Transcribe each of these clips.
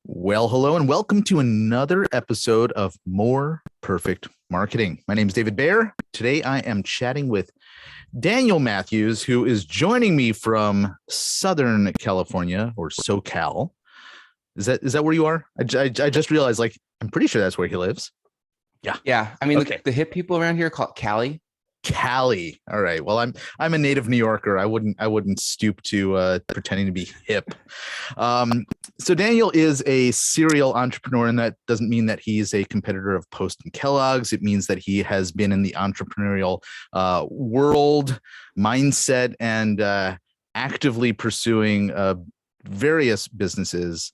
Well, hello and welcome to another episode of More Perfect Marketing. My name is David Baer. Today I am chatting with Daniel Matthews, who is joining me from Southern California, or SoCal. Is that where you are? I just realized, I'm pretty sure that's where he lives. Yeah. Yeah. I mean, Okay. the hip people around here call it Cali. Cali. All right. Well, I'm a native New Yorker. I wouldn't stoop to pretending to be hip. So Daniel is a serial entrepreneur, and that doesn't mean that he's a competitor of Post and Kellogg's. It means that he has been in the entrepreneurial world mindset and actively pursuing various businesses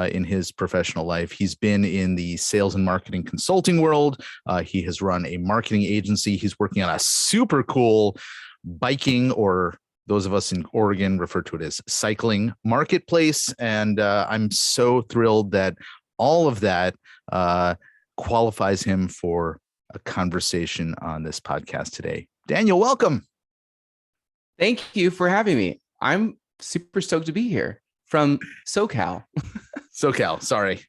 in his professional life. He's been in the sales and marketing consulting world. He has run a marketing agency. He's working on a super cool biking, or those of us in Oregon refer to it as cycling, marketplace. And I'm so thrilled that all of that qualifies him for a conversation on this podcast today. Daniel, welcome. Thank you for having me. I'm super stoked to be here from SoCal. SoCal, sorry.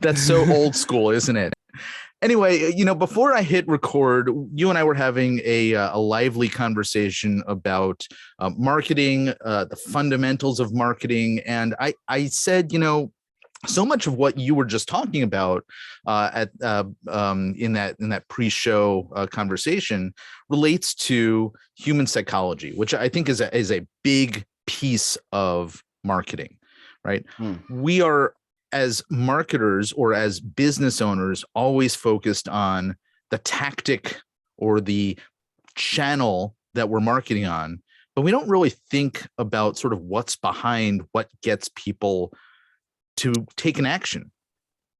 That's so old school, isn't it? Anyway, before I hit record, you and I were having a lively conversation about marketing, the fundamentals of marketing. And I said, so much of what you were just talking about in that pre-show conversation relates to human psychology, which I think is a big piece of marketing, right? We are, as marketers or as business owners, always focused on the tactic or the channel that we're marketing on, but we don't really think about sort of what's behind what gets people to take an action.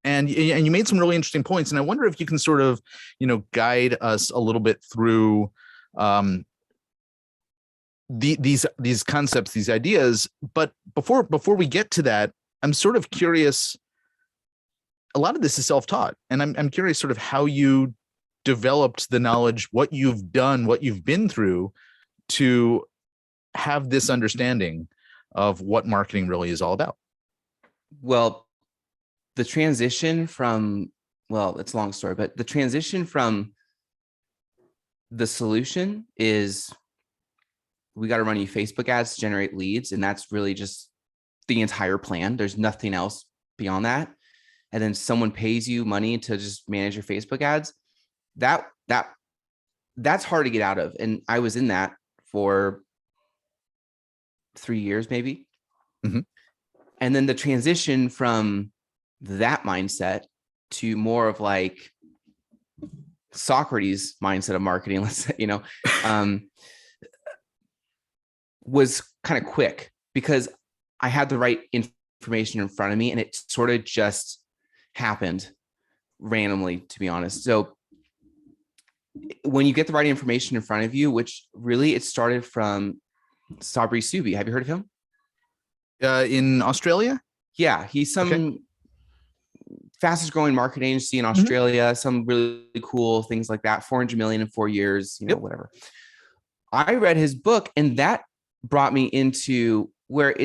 And you made some really interesting points, and I wonder if you can sort of, guide us a little bit through these concepts, these ideas. But before we get to that, I'm sort of curious. A lot of this is self-taught, and I'm curious sort of how you developed the knowledge, what you've done, what you've been through to have this understanding of what marketing really is all about. Well, the transition from, it's a long story, but the transition from the solution is we got to run you Facebook ads to generate leads. And that's really just the entire plan. There's nothing else beyond that. And then someone pays you money to just manage your Facebook ads. That's hard to get out of. And I was in that for 3 years, maybe. Mm-hmm. And then the transition from that mindset to more of like Socrates mindset of marketing, let's say, was kind of quick because I had the right information in front of me, and it sort of just happened randomly, to be honest. So when you get the right information in front of you, which really it started from Sabri Subi. Have you heard of him? In Australia? Yeah, he's some fastest growing marketing agency in Australia, some really cool things like that, 400 million in 4 years, whatever. I read his book, and that brought me into where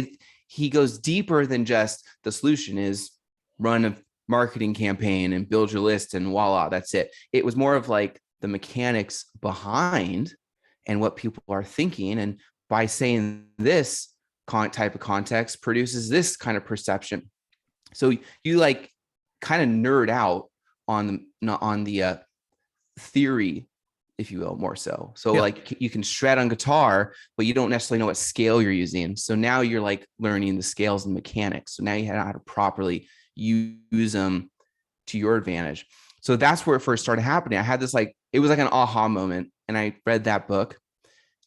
he goes deeper than just the solution is run a marketing campaign and build your list and voila, that's it. It was more of like the mechanics behind and what people are thinking. And by saying this type of context produces this kind of perception. So you like kind of nerd out on the theory, if you will, more so. So like you can shred on guitar, but you don't necessarily know what scale you're using. So now you're like learning the scales and mechanics. So now you know how to properly use them to your advantage. So that's where it first started happening. I had this it was like an aha moment, and I read that book,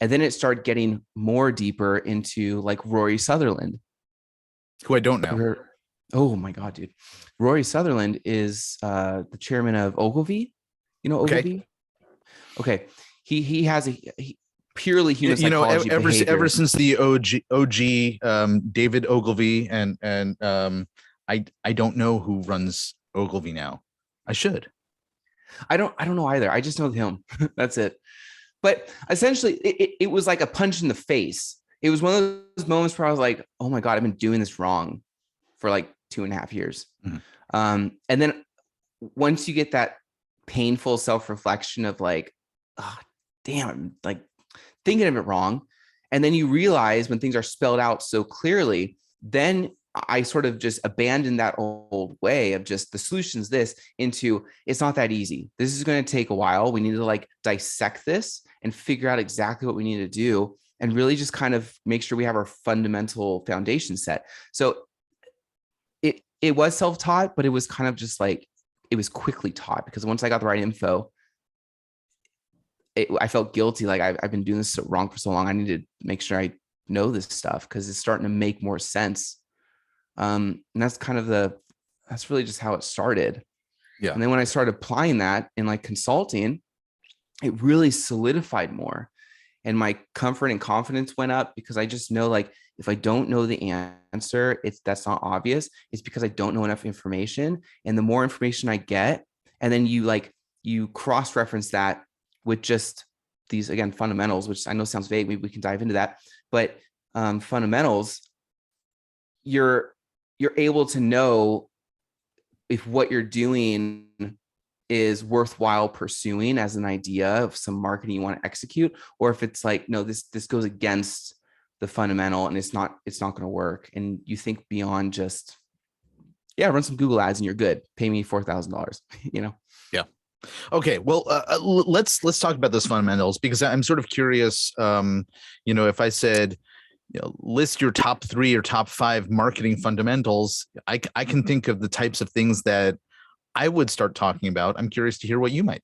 and then it started getting more deeper into like Rory Sutherland, who I don't know. Oh my God, dude. Rory Sutherland is the chairman of Ogilvy. You know Ogilvy? Okay. He has a purely human psychology ever since the OG David Ogilvy, and I don't know who runs Ogilvy now. I should. I don't know either. I just know him. That's it. But essentially it was like a punch in the face. It was one of those moments where I was like, oh my God, I've been doing this wrong for like 2.5 years. Mhm. And then once you get that painful self-reflection of like, oh, damn, I'm like thinking of it wrong. And then you realize when things are spelled out so clearly, then I sort of just abandoned that old way of just the solution's this into it's not that easy. This is going to take a while. We need to like dissect this and figure out exactly what we need to do and really just kind of make sure we have our fundamental foundation set. So it was self-taught, but it was kind of just like it was quickly taught because once I got the right info, I felt guilty. Like I've been doing this wrong for so long. I need to make sure I know this stuff because it's starting to make more sense. And that's kind of that's really just how it started. Yeah. And then when I started applying that in like consulting, it really solidified more. And my comfort and confidence went up because I just know like if I don't know the answer, that's not obvious. It's because I don't know enough information. And the more information I get, and then you cross-reference that with just these, again, fundamentals, which I know sounds vague. Maybe we can dive into that. But fundamentals, you're able to know if what you're doing is worthwhile pursuing as an idea of some marketing you want to execute, or if it's like, no, this goes against the fundamental and it's not going to work. And you think beyond just, yeah, run some Google ads and you're good. Pay me $4,000, Yeah. Okay. Well, let's talk about those fundamentals because I'm sort of curious. If I said, list your top 3 or top 5 marketing fundamentals, I can think of the types of things that I would start talking about. I'm curious to hear what you might.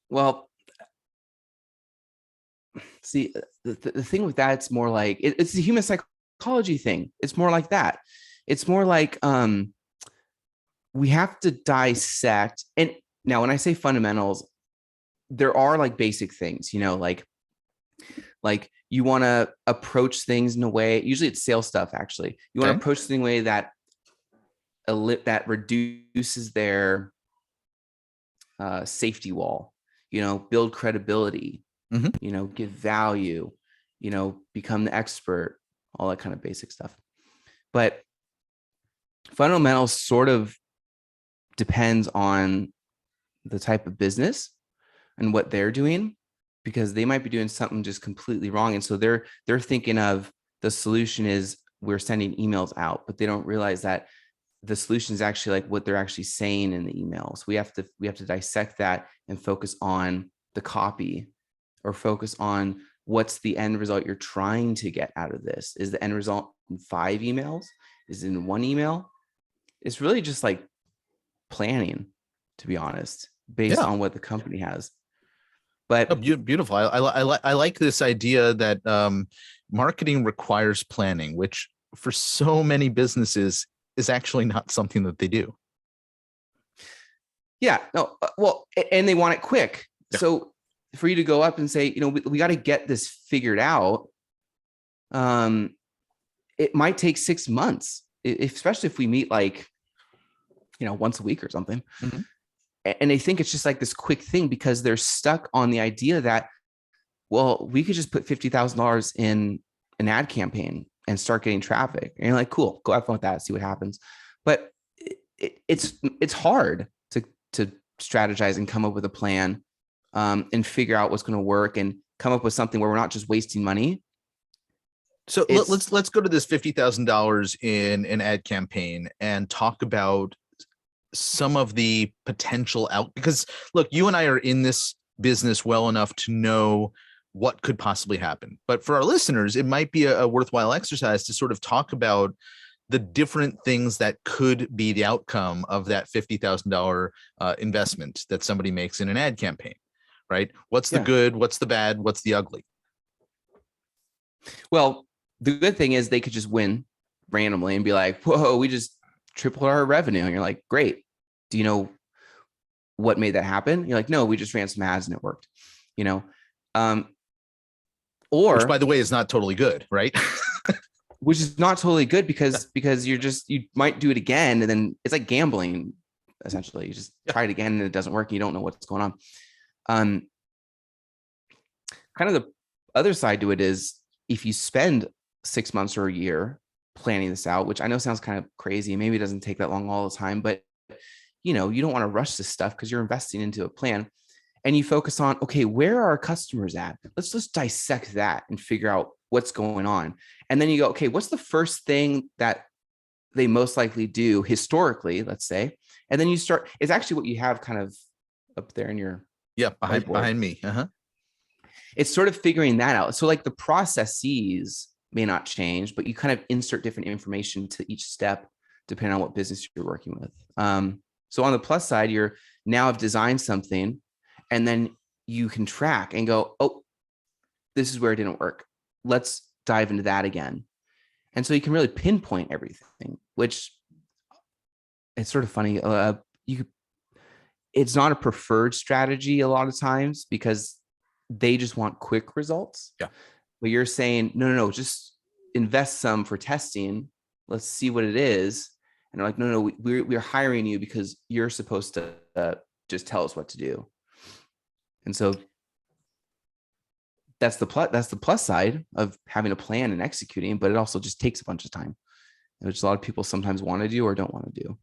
Well, see, the thing with that, it's more like it's the human psychology thing. It's more like that. It's more like we have to dissect. And now when I say fundamentals, there are like basic things, like you want to approach things in a way, usually it's sales stuff, actually. You want to approach things in a way that reduces their safety wall, build credibility, give value, become the expert, all that kind of basic stuff. But fundamentals sort of depends on the type of business and what they're doing, because they might be doing something just completely wrong. And so they're thinking of the solution is we're sending emails out, but they don't realize that the solution is actually like what they're actually saying in the emails. We have to dissect that and focus on the copy, or focus on what's the end result you're trying to get out of this. Is the end result in 5 emails? Is it in 1 email? It's really just like planning, to be honest, based on what the company has. But beautiful. I like this idea that marketing requires planning, which for so many businesses is actually not something that they do. Yeah, no, well, and they want it quick. Yeah. So for you to go up and say, we got to get this figured out, it might take 6 months, especially if we meet like, once a week or something. Mm-hmm. And they think it's just like this quick thing because they're stuck on the idea that, well, we could just put $50,000 in an ad campaign and start getting traffic. And you're like, cool, go have fun with that, see what happens. But it's hard to strategize and come up with a plan, and figure out what's going to work and come up with something where we're not just wasting money. So let's go to this $50,000 in an ad campaign and talk about some of the potential because look, you and I are in this business well enough to know what could possibly happen. But for our listeners, it might be a worthwhile exercise to sort of talk about the different things that could be the outcome of that $50,000 investment that somebody makes in an ad campaign, right? What's the good? What's the bad? What's the ugly? Well, the good thing is they could just win randomly and be like, whoa, we just tripled our revenue. And you're like, great. Do you know what made that happen? You're like, no, we just ran some ads and it worked, or, which by the way is not totally good, right? Which is not totally good because you might do it again. And then it's like gambling. Essentially, you just try it again and it doesn't work. And you don't know what's going on. Kind of the other side to it is if you spend 6 months or a year planning this out, which I know sounds kind of crazy. Maybe it doesn't take that long all the time, but you don't want to rush this stuff because you're investing into a plan. And you focus on, okay, where are our customers at? Let's just dissect that and figure out what's going on. And then you go, okay, what's the first thing that they most likely do historically, let's say? And then you start, it's actually what you have kind of up there in your behind me. It's sort of figuring that out. So like the processes may not change, but you kind of insert different information to each step depending on what business you're working with. So on the plus side, you're now have designed something, and then you can track and go, oh, this is where it didn't work. Let's dive into that again. And so you can really pinpoint everything, which it's sort of funny. It's not a preferred strategy a lot of times because they just want quick results. Yeah. But you're saying, no, just invest some for testing. Let's see what it is. And they're like, no, we're hiring you because you're supposed to just tell us what to do. And so that's the plus side of having a plan and executing, but it also just takes a bunch of time, which a lot of people sometimes want to do or don't want to do.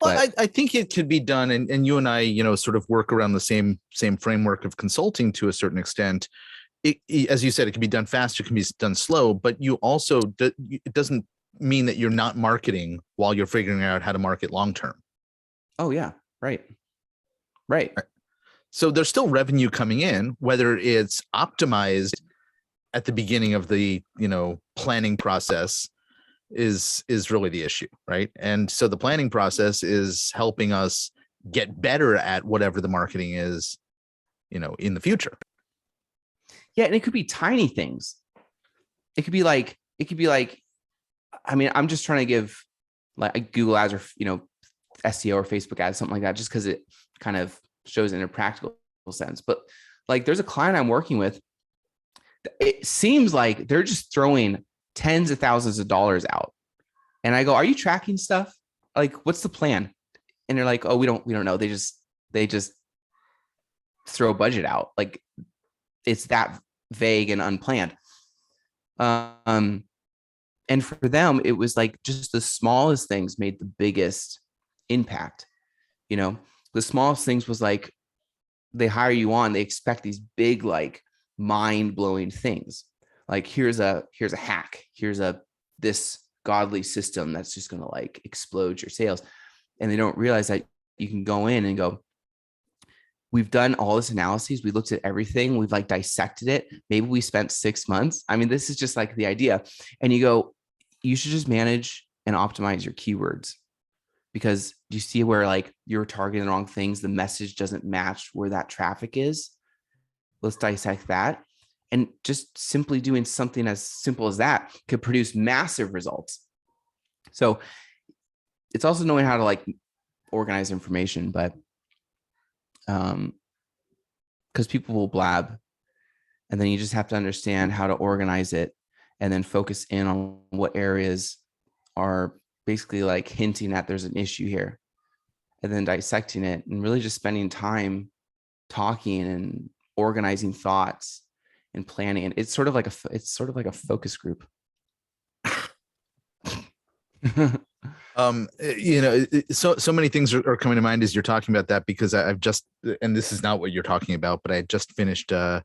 Well, I think it could be done, and you and I, sort of work around the same framework of consulting to a certain extent. As you said, it can be done fast, it can be done slow, but you also, it doesn't mean that you're not marketing while you're figuring out how to market long term. Oh yeah, right. So there's still revenue coming in, whether it's optimized at the beginning of the planning process is really the issue, right? And so the planning process is helping us get better at whatever the marketing is, in the future. Yeah, and it could be tiny things. It could be like, I mean, I'm just trying to give like Google ads or SEO or Facebook ads, something like that, just because it kind of shows in a practical sense. But like, there's a client I'm working with. It seems like they're just throwing tens of thousands of dollars out, and I go, "Are you tracking stuff? Like, what's the plan?" And they're like, "Oh, we don't know. They just throw a budget out. Like, it's that vague and unplanned." And for them, it was like just the smallest things made the biggest impact. The smallest things was like, they hire you on, they expect these big, like mind-blowing things. Like, here's a hack, here's this godly system that's just going to like explode your sales. And they don't realize that you can go in and go, we've done all this analysis. We looked at everything. We've like dissected it. Maybe we spent 6 months. I mean, this is just like the idea. And you go, you should just manage and optimize your keywords, because you see where like you're targeting the wrong things. The message doesn't match where that traffic is. Let's dissect that. And just simply doing something as simple as that could produce massive results. So it's also knowing how to like organize information, but because people will blab, and then you just have to understand how to organize it and then focus in on what areas are basically like hinting at there's an issue here, and then dissecting it and really just spending time talking and organizing thoughts and planning. And it's sort of like a focus group. So many things are coming to mind as you're talking about that, because I've just, and this is not what you're talking about, but I just finished a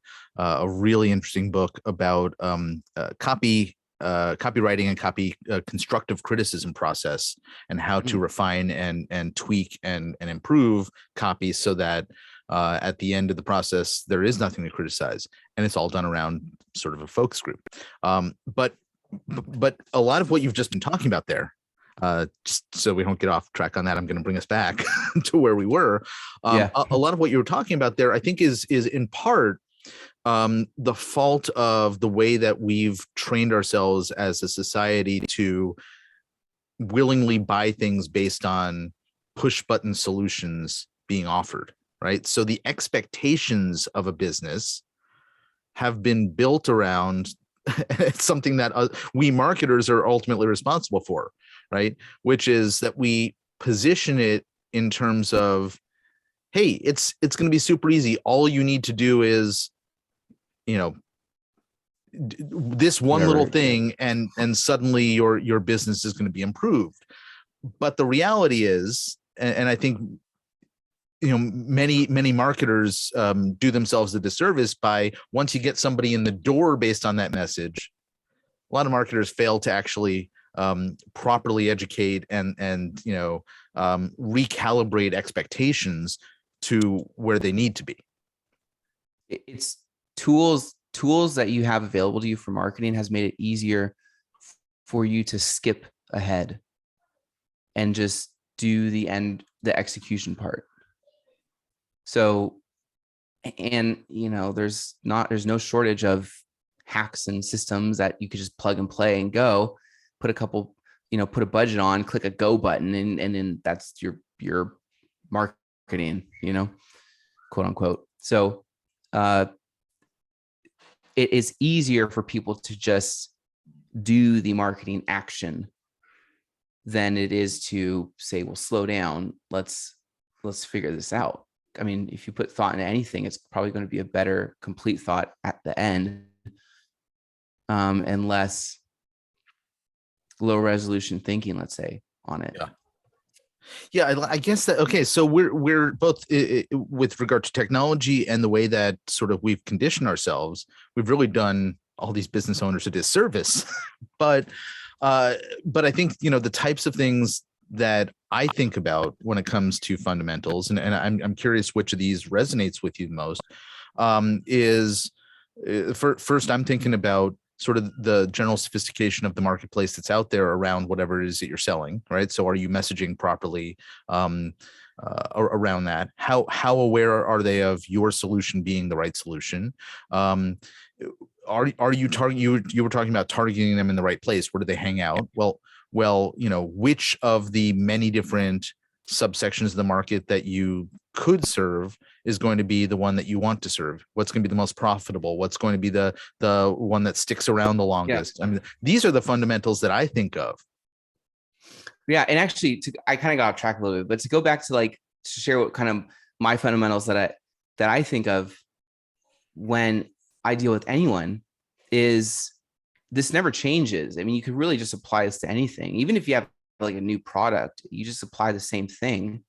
really interesting book about copywriting and constructive criticism process, and how to refine and tweak and improve copy so that at the end of the process there is nothing to criticize, and it's all done around sort of a focus group. But a lot of what you've just been talking about there, just so we don't get off track on that, I'm going to bring us back to where we were. A lot of what you were talking about there, I think, is in part the fault of the way that we've trained ourselves as a society to willingly buy things based on push button solutions being offered, right? So the expectations of a business have been built around it's something that we marketers are ultimately responsible for, right? Which is that we position it in terms of, hey, it's going to be super easy. All you need to do is, this one little thing, and suddenly your business is going to be improved. But the reality is, and I think, many marketers do themselves a disservice by, once you get somebody in the door based on that message, a lot of marketers fail to actually properly educate and recalibrate expectations to where they need to be. It's tools that you have available to you for marketing has made it easier for you to skip ahead and just do the execution part. So, and there's no shortage of hacks and systems that you could just plug and play and go, put a budget on, click a go button, and then that's your marketing, quote unquote. So it is easier for people to just do the marketing action than it is to say, well, slow down, let's figure this out. I mean, if you put thought into anything, it's probably going to be a better complete thought at the end, and less low resolution thinking, let's say, on it. Yeah, I guess that, okay, so we're both, with regard to technology and the way that sort of we've conditioned ourselves, we've really done all these business owners a disservice. But I think, the types of things that I think about when it comes to fundamentals, and I'm curious which of these resonates with you the most, is first, I'm thinking about sort of the general sophistication of the marketplace that's out there around whatever it is that you're selling, right? So are you messaging properly around that? How aware are they of your solution being the right solution? Are you targeting, you were talking about targeting them in the right place? Where do they hang out? Well, which of the many different subsections of the market that you could serve is going to be the one that you want to serve? What's going to be the most profitable? What's going to be the one that sticks around the longest? Yeah. I mean, these are the fundamentals that I think of. Yeah. And actually, I kind of got off track a little bit, but to go back to share what kind of my fundamentals that I think of when I deal with anyone is, this never changes. I mean, you could really just apply this to anything. Even if you have like a new product, you just apply the same thing.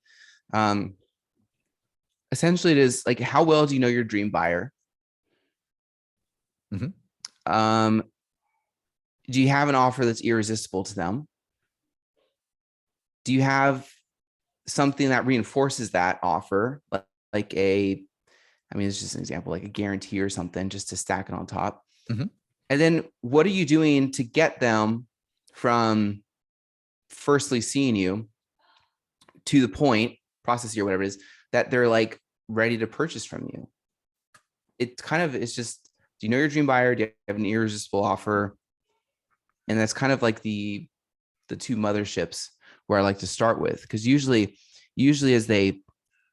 Essentially, it is like, how well do you know your dream buyer? Mm-hmm. Do you have an offer that's irresistible to them? Do you have something that reinforces that offer, like it's just an example, like a guarantee or something, just to stack it on top? Mm-hmm. And then what are you doing to get them from firstly seeing you to the point, process or whatever it is, that they're like ready to purchase from you? It's just, do you know your dream buyer? Do you have an irresistible offer? And that's kind of like the two motherships where I like to start with, because usually as they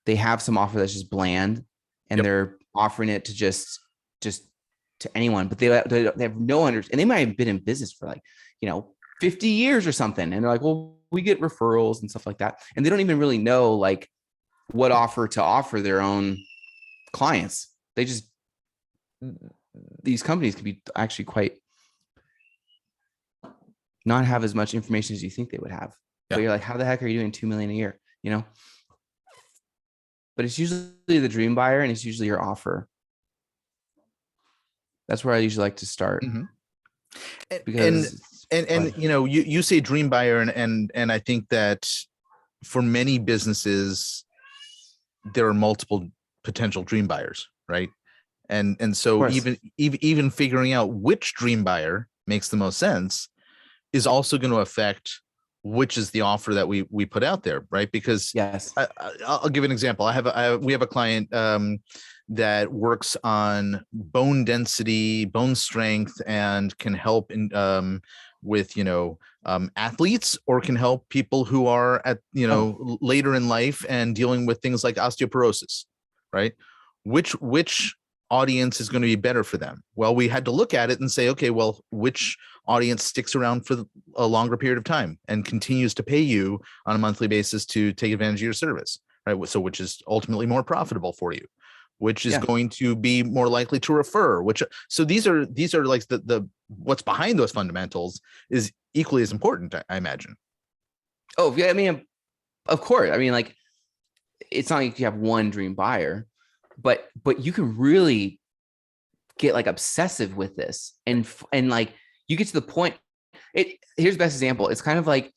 have some offer that's just bland, and they're offering it to just to anyone, but they have no understanding, and they might have been in business for 50 years or something, and they're like, well, we get referrals and stuff like that, and they don't even really know like what offer to offer their own clients. These companies can be actually quite not have as much information as you think they would have. But you're like, how the heck are you doing 2 million a year? But it's usually the dream buyer, and it's usually your offer. That's where I usually like to start. Mm-hmm. Because you say dream buyer, and I think that for many businesses there are multiple potential dream buyers, right? And so even figuring out which dream buyer makes the most sense is also going to affect which is the offer that we put out there, right? Because yes, I'll give an example. We have a client that works on bone density, bone strength, and can help with athletes, or can help people who are at later in life and dealing with things like osteoporosis, right? Which audience is going to be better for them? Well, we had to look at it and say, okay, well, which audience sticks around for a longer period of time and continues to pay you on a monthly basis to take advantage of your service, right? So which is ultimately more profitable for you. which is Yeah. going to be more likely to refer, so these are like the what's behind those fundamentals is equally as important, I imagine. Oh yeah, I mean, of course. I mean, like, it's not like you have one dream buyer, but you can really get like obsessive with this, and like you get to the point. Here's the best example. It's kind of like,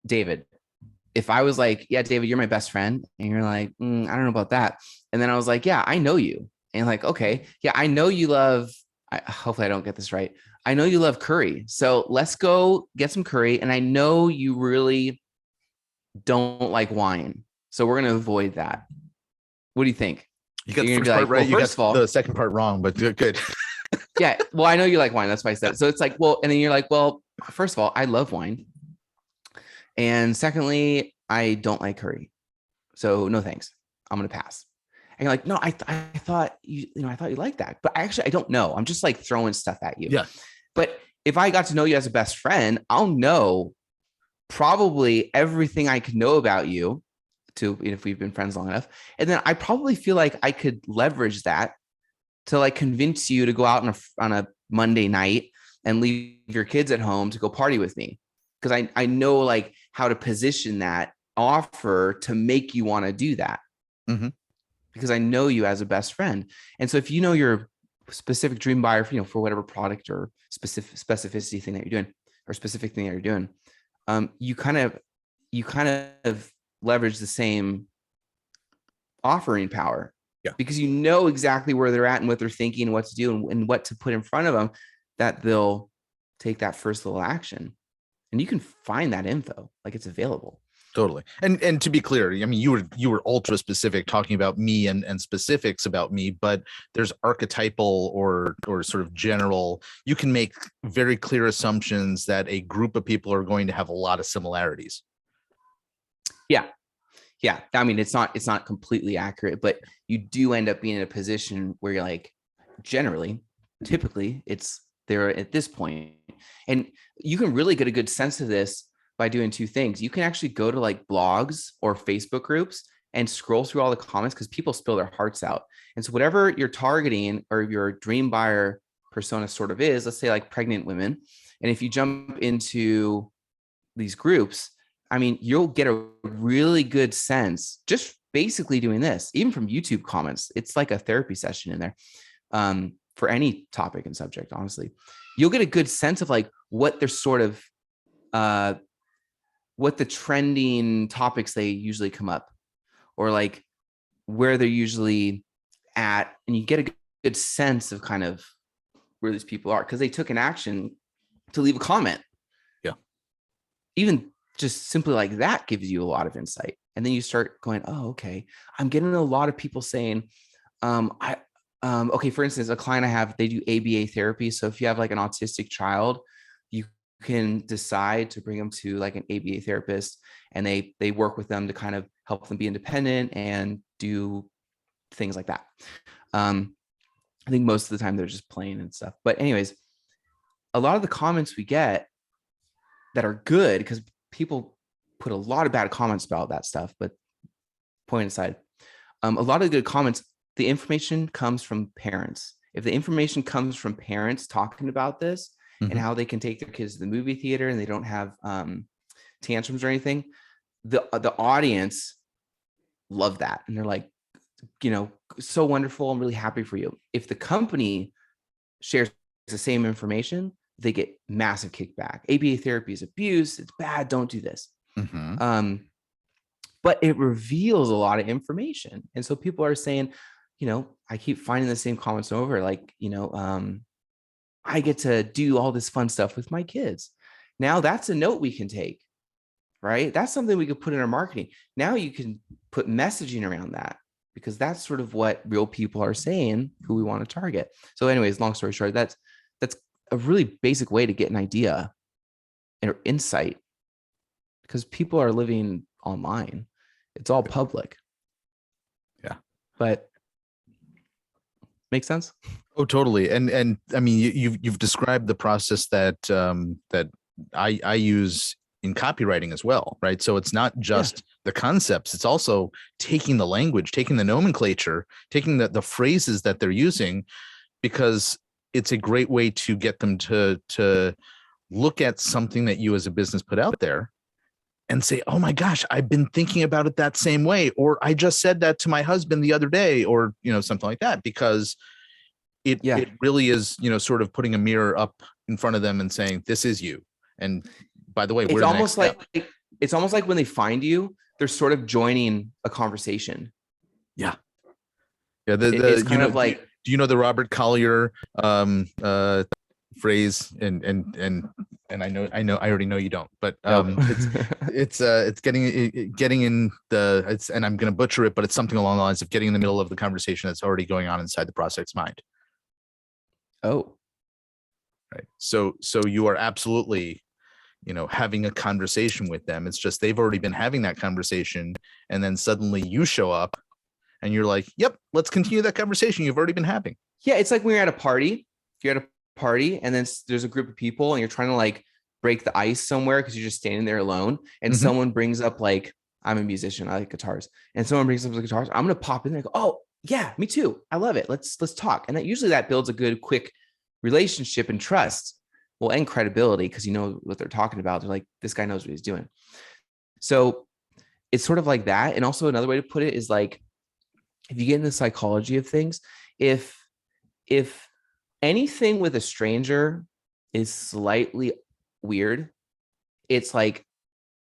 David. If I was like, yeah, David, you're my best friend, and you're like, I don't know about that, and then I was like, yeah, I know you, and like, okay, yeah, I know you love. Hopefully, I don't get this right. I know you love curry, so let's go get some curry, and I know you really don't like wine, so we're gonna avoid that. What do you think? You got the You're first gonna be part like, right. well, You got first of all, the second part wrong, but good. yeah, well, I know you like wine. That's why I said. So it's like, well, and then you're like, well, first of all, I love wine. And secondly, I don't like curry. So no thanks. I'm going to pass. And you're like, no, I thought I thought you liked that. But actually, I don't know. I'm just like throwing stuff at you. Yeah. But if I got to know you as a best friend, I'll know probably everything I could know about you if we've been friends long enough. And then I probably feel like I could leverage that to like convince you to go out on a Monday night and leave your kids at home to go party with me. Because I know like how to position that offer to make you want to do that. Mm-hmm. Because I know you as a best friend. And so if you know your specific dream buyer, for whatever product or specificity thing that you're doing, or specific thing that you're doing, you kind of leverage the same offering power. Yeah. Because you know exactly where they're at and what they're thinking and what to do and what to put in front of them, that they'll take that first little action. And you can find that info, like it's available. Totally. And to be clear, I mean, you were ultra specific talking about me and specifics about me, but there's archetypal or sort of general, you can make very clear assumptions that a group of people are going to have a lot of similarities. Yeah. Yeah. I mean, it's not completely accurate, but you do end up being in a position where you're like, typically it's there at this point. And you can really get a good sense of this by doing two things. You can actually go to like blogs or Facebook groups and scroll through all the comments, because people spill their hearts out. And so whatever you're targeting or your dream buyer persona sort of is, let's say like pregnant women. And if you jump into these groups, I mean, you'll get a really good sense just basically doing this, even from YouTube comments. It's like a therapy session in there, for any topic and subject, honestly. You'll get a good sense of like what they're sort of, what the trending topics they usually come up, or like where they're usually at. And you get a good sense of kind of where these people are, because they took an action to leave a comment. Yeah. Even just simply like that gives you a lot of insight. And then you start going, oh, okay, I'm getting a lot of people saying, okay, for instance, a client I have, they do ABA therapy. So if you have like an autistic child, you can decide to bring them to like an ABA therapist, and they work with them to kind of help them be independent and do things like that. I think most of the time they're just playing and stuff. But anyways, a lot of the comments we get that are good, because people put a lot of bad comments about that stuff, but point aside, a lot of good comments, the information comes from parents. If the information comes from parents talking about this, mm-hmm. and how they can take their kids to the movie theater and they don't have tantrums or anything, the audience love that. And they're like, so wonderful. I'm really happy for you. If the company shares the same information, they get massive kickback. ABA therapy is abuse. It's bad. Don't do this. Mm-hmm. But it reveals a lot of information. And so people are saying, I keep finding the same comments over, like, I get to do all this fun stuff with my kids. Now that's a note we can take, right? That's something we could put in our marketing. Now you can put messaging around that, because that's sort of what real people are saying who we want to target. So anyways, long story short, that's a really basic way to get an idea or insight, because people are living online. It's all public. Yeah. But makes sense? Oh, totally. And I mean, you've described the process that I use in copywriting as well, right? So it's not just the concepts. It's also taking the language, taking the nomenclature, taking the phrases that they're using, because it's a great way to get them to look at something that you as a business put out there and say, oh my gosh, I've been thinking about it that same way, or I just said that to my husband the other day, or, you know, something like that, because it really is, you know, sort of putting a mirror up in front of them and saying, this is you. And by the way, it's almost like it's almost like when they find you, they're sort of joining a conversation. Yeah. Yeah. It's kind of like, do you know the Robert Collier phrase? And I already know you don't, but it's getting in the, and I'm going to butcher it, but it's something along the lines of getting in the middle of the conversation that's already going on inside the prospect's mind. Oh, right. So you are absolutely, you know, having a conversation with them. It's just they've already been having that conversation, and then suddenly you show up and you're like, yep, let's continue that conversation you've already been having. Yeah, it's like when you're at a party. If you're at a party and then there's a group of people and you're trying to like break the ice somewhere because you're just standing there alone, and someone brings up, like, I'm a musician, I like guitars, and someone brings up the guitars, I'm gonna pop in there and go, oh yeah, me too, I love it, let's talk. And that usually that builds a good quick relationship and trust, well, and credibility, because you know what they're talking about. They're like, this guy knows what he's doing. So it's sort of like that. And also another way to put it is like, if you get into the psychology of things, if anything with a stranger is slightly weird, it's like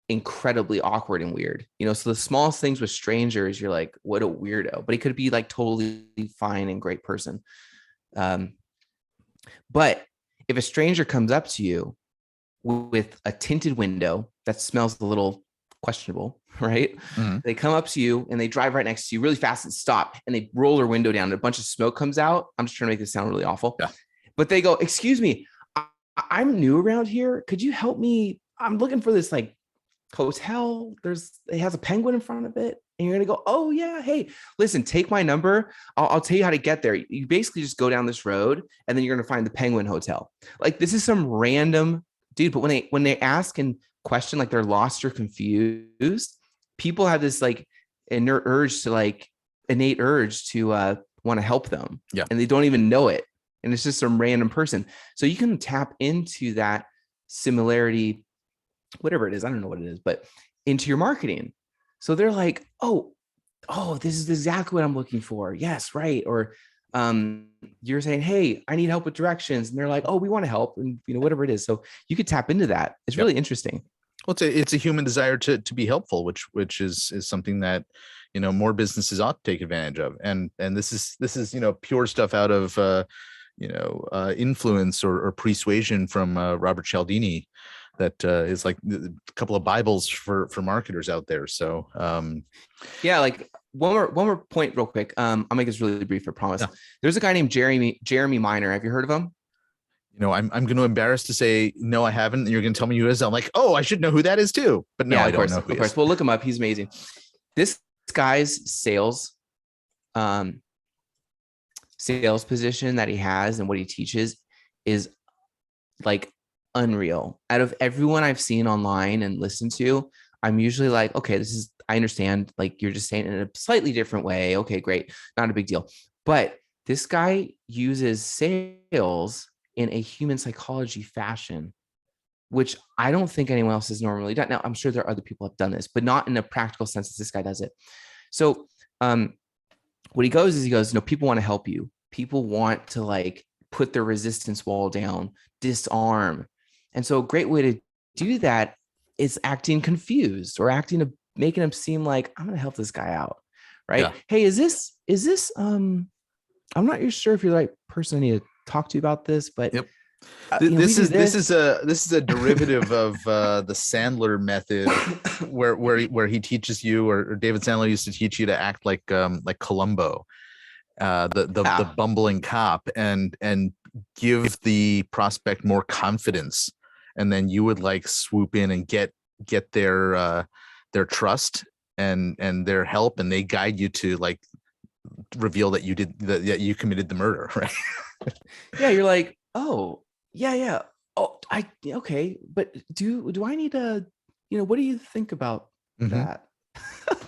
incredibly awkward and weird, you know. So the smallest things with strangers, you're like, what a weirdo, but he could be like totally fine and great person. But if a stranger comes up to you with a tinted window that smells a little questionable, right? They come up to you and they drive right next to you really fast and stop, and they roll their window down and a bunch of smoke comes out. I'm just trying to make this sound really awful. Yeah. But they go, excuse me, I'm new around here. Could you help me? I'm looking for this like hotel. It has a penguin in front of it. And you're going to go, oh yeah, hey, listen, take my number. I'll tell you how to get there. You basically just go down this road and then you're going to find the Penguin Hotel. Like, this is some random dude. But when they ask and question, like they're lost or confused, people have this like innate urge to want to help them. Yeah. And they don't even know it. And it's just some random person. So you can tap into that similarity, whatever it is, I don't know what it is, but into your marketing. So they're like, oh, this is exactly what I'm looking for. Yes, right. Or you're saying, hey, I need help with directions. And they're like, oh, we want to help. And, you know, whatever it is. So you could tap into that. It's really interesting. Well, it's a human desire to be helpful, which is something that, you know, more businesses ought to take advantage of. And this is, you know, pure stuff out of, influence or persuasion from Robert Cialdini. That is like a couple of Bibles for marketers out there. So yeah, like one more point real quick. I'll make this really brief, I promise. Yeah. There's a guy named Jeremy Miner. Have you heard of him? You know, I'm going to embarrass to say no, I haven't. And you're going to tell me who is. I'm like, oh, I should know who that is too. But no, yeah, I don't know who he is. Well, look him up. He's amazing. This guy's sales position that he has and what he teaches is like unreal. Out of everyone I've seen online and listened to, I'm usually like, okay, I understand, like you're just saying it in a slightly different way. Okay, great. Not a big deal. But this guy uses sales in a human psychology fashion, which I don't think anyone else has normally done. Now, I'm sure there are other people who have done this, but not in a practical sense as this guy does it. So what he goes, no, people want to help you. People want to like put their resistance wall down, disarm. And so a great way to do that is acting confused or making him seem like, I'm going to help this guy out. Right. Yeah. Hey, is this, I'm not sure if you're the right person I need to talk to you about this, but yep. This is a derivative of the Sandler method where he teaches you, or David Sandler used to teach you to act like Columbo, the bumbling cop, and give the prospect more confidence, and then you would like swoop in and get their trust and their help, and they guide you to like reveal that you committed the murder, right? Yeah, you're like, oh yeah. Oh, okay, but do I need to, what do you think about that?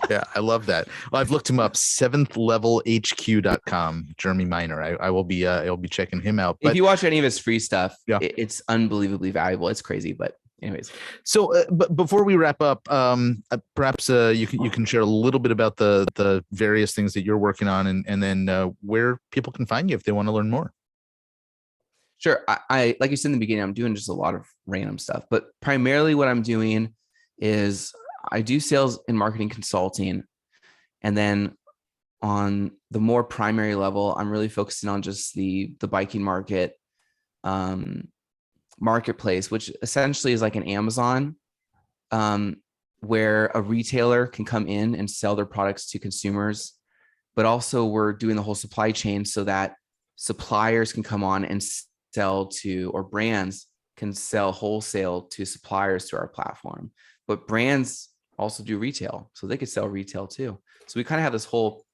Yeah, I love that. Well, I've looked him up, seventhlevelhq.com, Jeremy Miner. I'll be checking him out. If But you watch any of his free stuff, yeah, it's unbelievably valuable. It's crazy, but anyways. so but before we wrap up, perhaps you can share a little bit about the various things that you're working on, and then where people can find you if they want to learn more. Sure. I like you said in the beginning, I'm doing just a lot of random stuff, but primarily what I'm doing is I do sales and marketing consulting. And then on the more primary level, I'm really focusing on just the biking market marketplace, which essentially is like an Amazon, where a retailer can come in and sell their products to consumers, but also we're doing the whole supply chain so that suppliers can come on and sell to, or brands can sell wholesale to suppliers to our platform. But brands also do retail, so they could sell retail too. So we kind of have this whole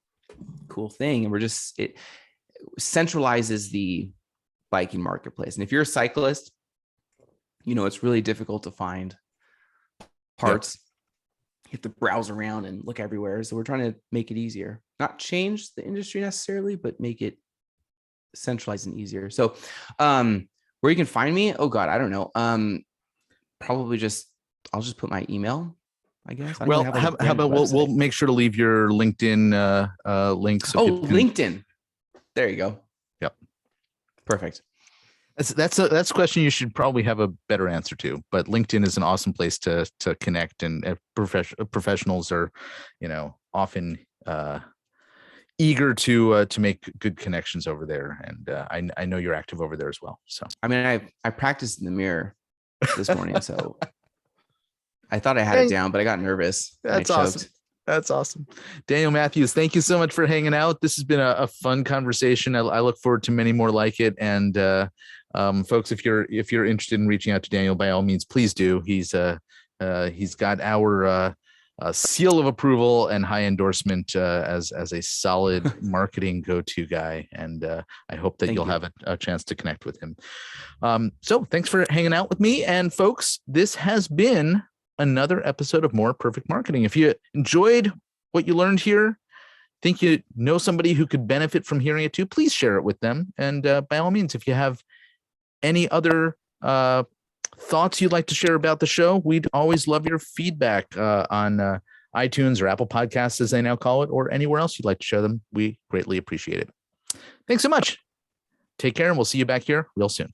cool thing, and it centralizes the biking marketplace. And if you're a cyclist, it's really difficult to find parts. You have to browse around and look everywhere. So we're trying to make it easier, not change the industry necessarily, but make it centralized and easier. So where you can find me, oh God, I don't know. Probably I'll just put my email, I guess. Well, how about we'll make sure to leave your LinkedIn links. So LinkedIn. There you go. Yep. Perfect. That's a question you should probably have a better answer to. But LinkedIn is an awesome place to connect, and professionals are, often eager to make good connections over there. And I know you're active over there as well. So I mean, I practiced in the mirror this morning, so I thought I had it down, but I got nervous. That's awesome. That's awesome. Daniel Matthews, thank you so much for hanging out. This has been a fun conversation. I look forward to many more like it. And folks, if you're interested in reaching out to Daniel, by all means, please do. He's got our seal of approval and high endorsement as a solid marketing go-to guy. And I hope that you'll have a chance to connect with him. So thanks for hanging out with me. And folks, this has been another episode of More Perfect Marketing. If you enjoyed what you learned here, think you know somebody who could benefit from hearing it too, please share it with them. And by all means, if you have any other thoughts you'd like to share about the show, we'd always love your feedback on iTunes or Apple Podcasts, as they now call it, or anywhere else you'd like to share them. We greatly appreciate it. Thanks so much. Take care, and we'll see you back here real soon.